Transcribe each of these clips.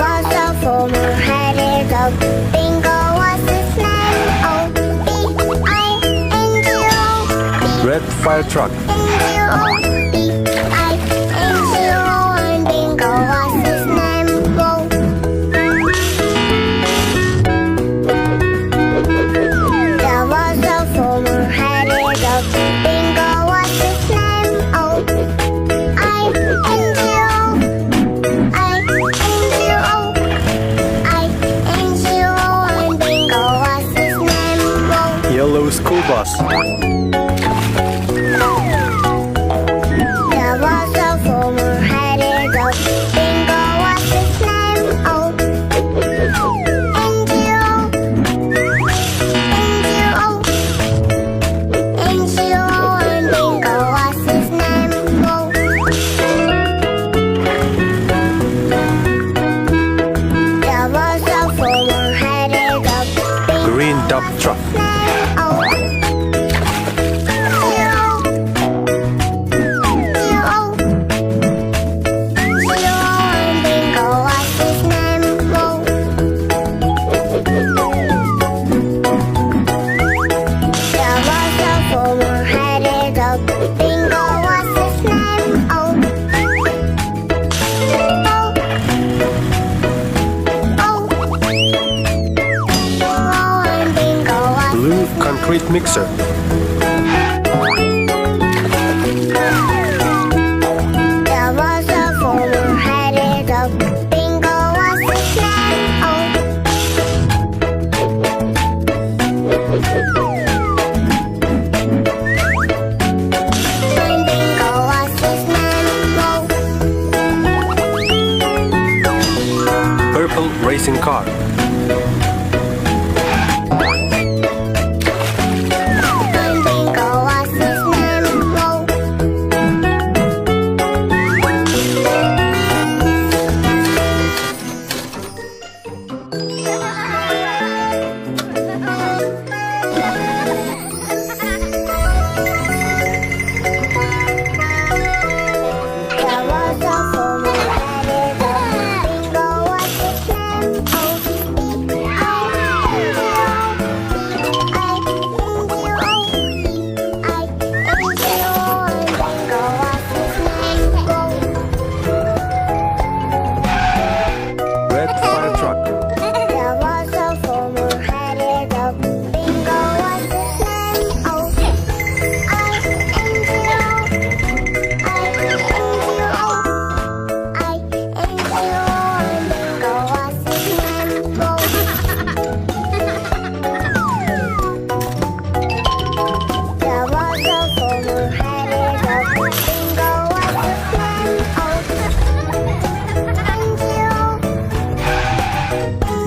was a four-headed dog. Bingo was his name. O-B-I-N-G-O. Red fire truck. B-I-N-G-O, and Bingo was his name. Whoa. There was a four-headed dog. Bingo was his name. O-I-N-G-O. I-N-G-O. I-N-G-O, and Bingo was his name. Whoa. Yellow school bus. There was a four-headed dog. Bingo was his name. O-N-G-O. N-G-O. N-G-O, and Bingo was his name. Whoa. There was a four-headed dog. Green dump truck. Blue Concrete mixer. There was a four-headed dog. Bingo was his name. And Bingo was his name. Purple racing car. And Bingo was his name. There was a four-headed dog. Bingo was his name. Red fire truck. There was a four-headed dog. Bingo was his name.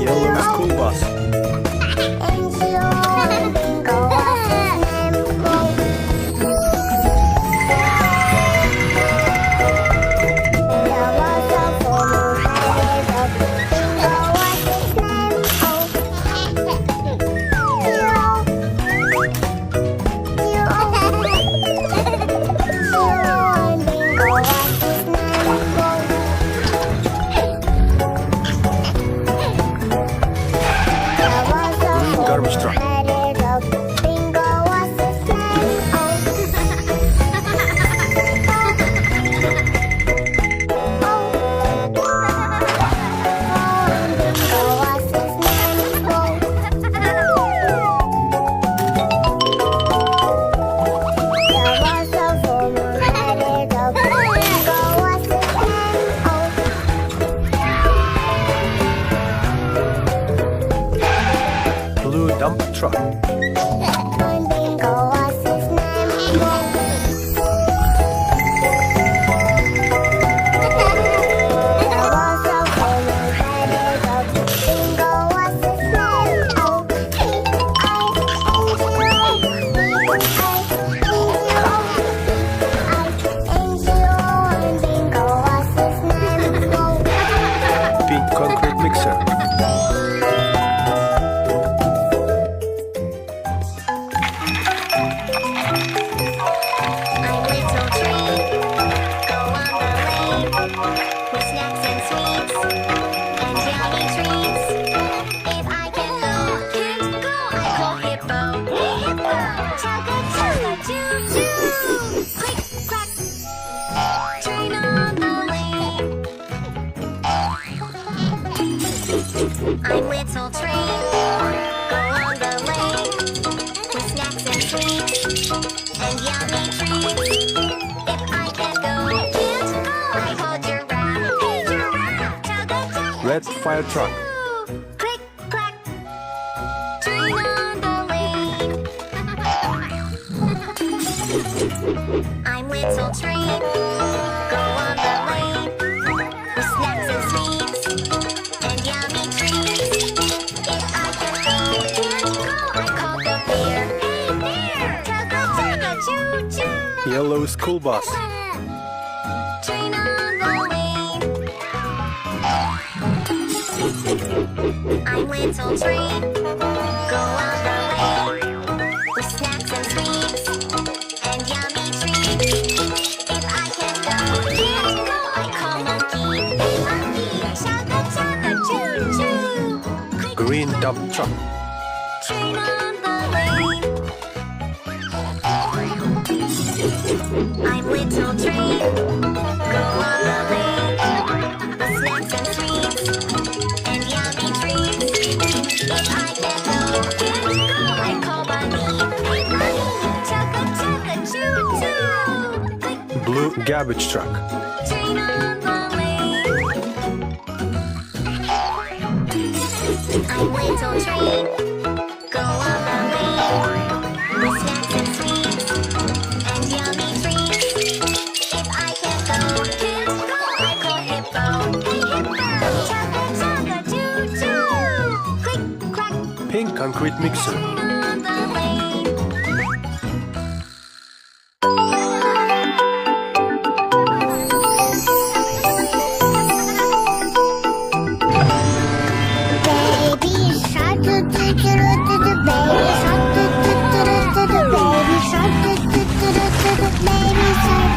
Yellow school bus. Green garbage truck. Blue dump truck. Pink concrete mixer. Red fire truck. Click, clack. Train on the lane. I'm little train. Go on the lane. With snacks and sweets and yummy treats. If I can go, can't go. I call the bear. Hey bear, chugga chugga choo choo. Yellow school bus. Train on the lane. I'm little train. Go on the lane. With snacks and sweets and yummy treats. If I can go, can't go. I call monkey. Hey monkey, chugga chugga choo choo. Click, Green dump truck. train on the lane. I'm little train. Go on the lane. With snacks and sweets and yummy treats. If I can go, can't go. I call bunny. Hey bunny, chugga chugga choo choo. Click, Blue garbage truck. train on the lane. I'm little train. Go on the lane. With snacks and sweets and yummy treats. If I can go, can't go. I call hippo. Hey hippo, chugga chugga choo choo. Click clack. Pink concrete mixer. Train on the lane. Baby shark doo doo doo doo doo. Baby shark doo doo doo doo doo. Baby shark doo doo doo doo doo. Baby shark.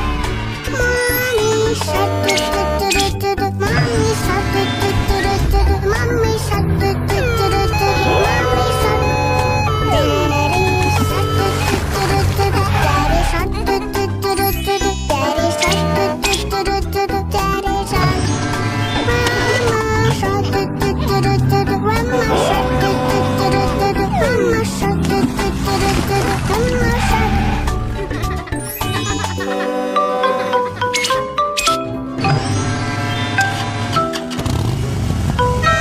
Mommy shark doo doo doo doo doo. Mommy shark doo doo doo doo doo. Mommy shark doo doo doo doo doo. Mommy shark. Daddy shark doo doo doo doo doo. Daddy shark doo doo doo doo doo. Daddy shark doo doo doo doo doo. Daddy shark.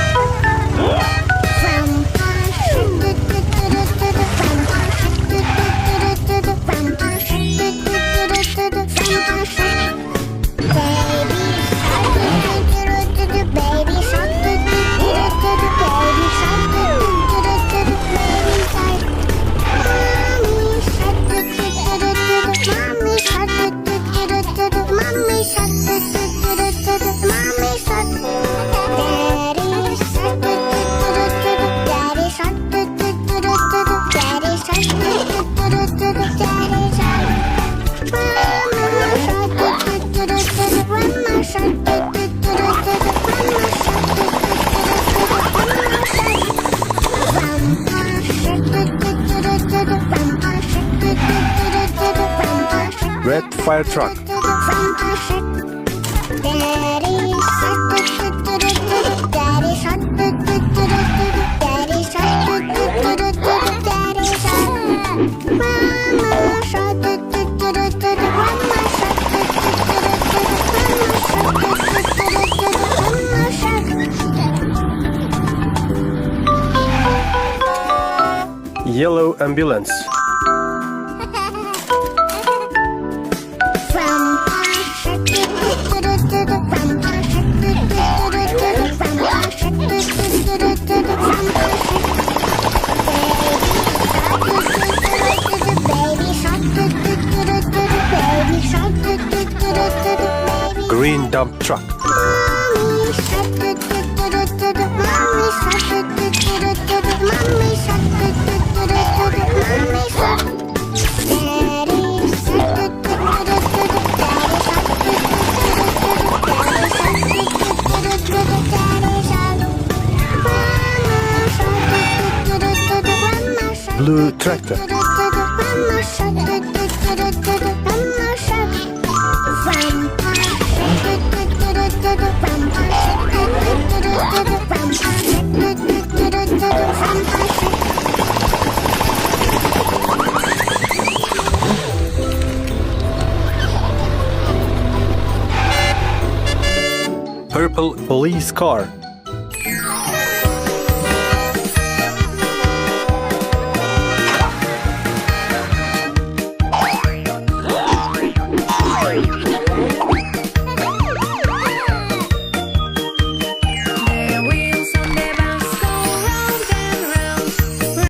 Mama shark doo doo doo doo doo. Mama shark doo doo doo doo doo. Mama shark doo doo doo doo doo. Mama shark. Red fire truck. Yellow ambulance. Green dump truck. Blue tractor. Purple police car.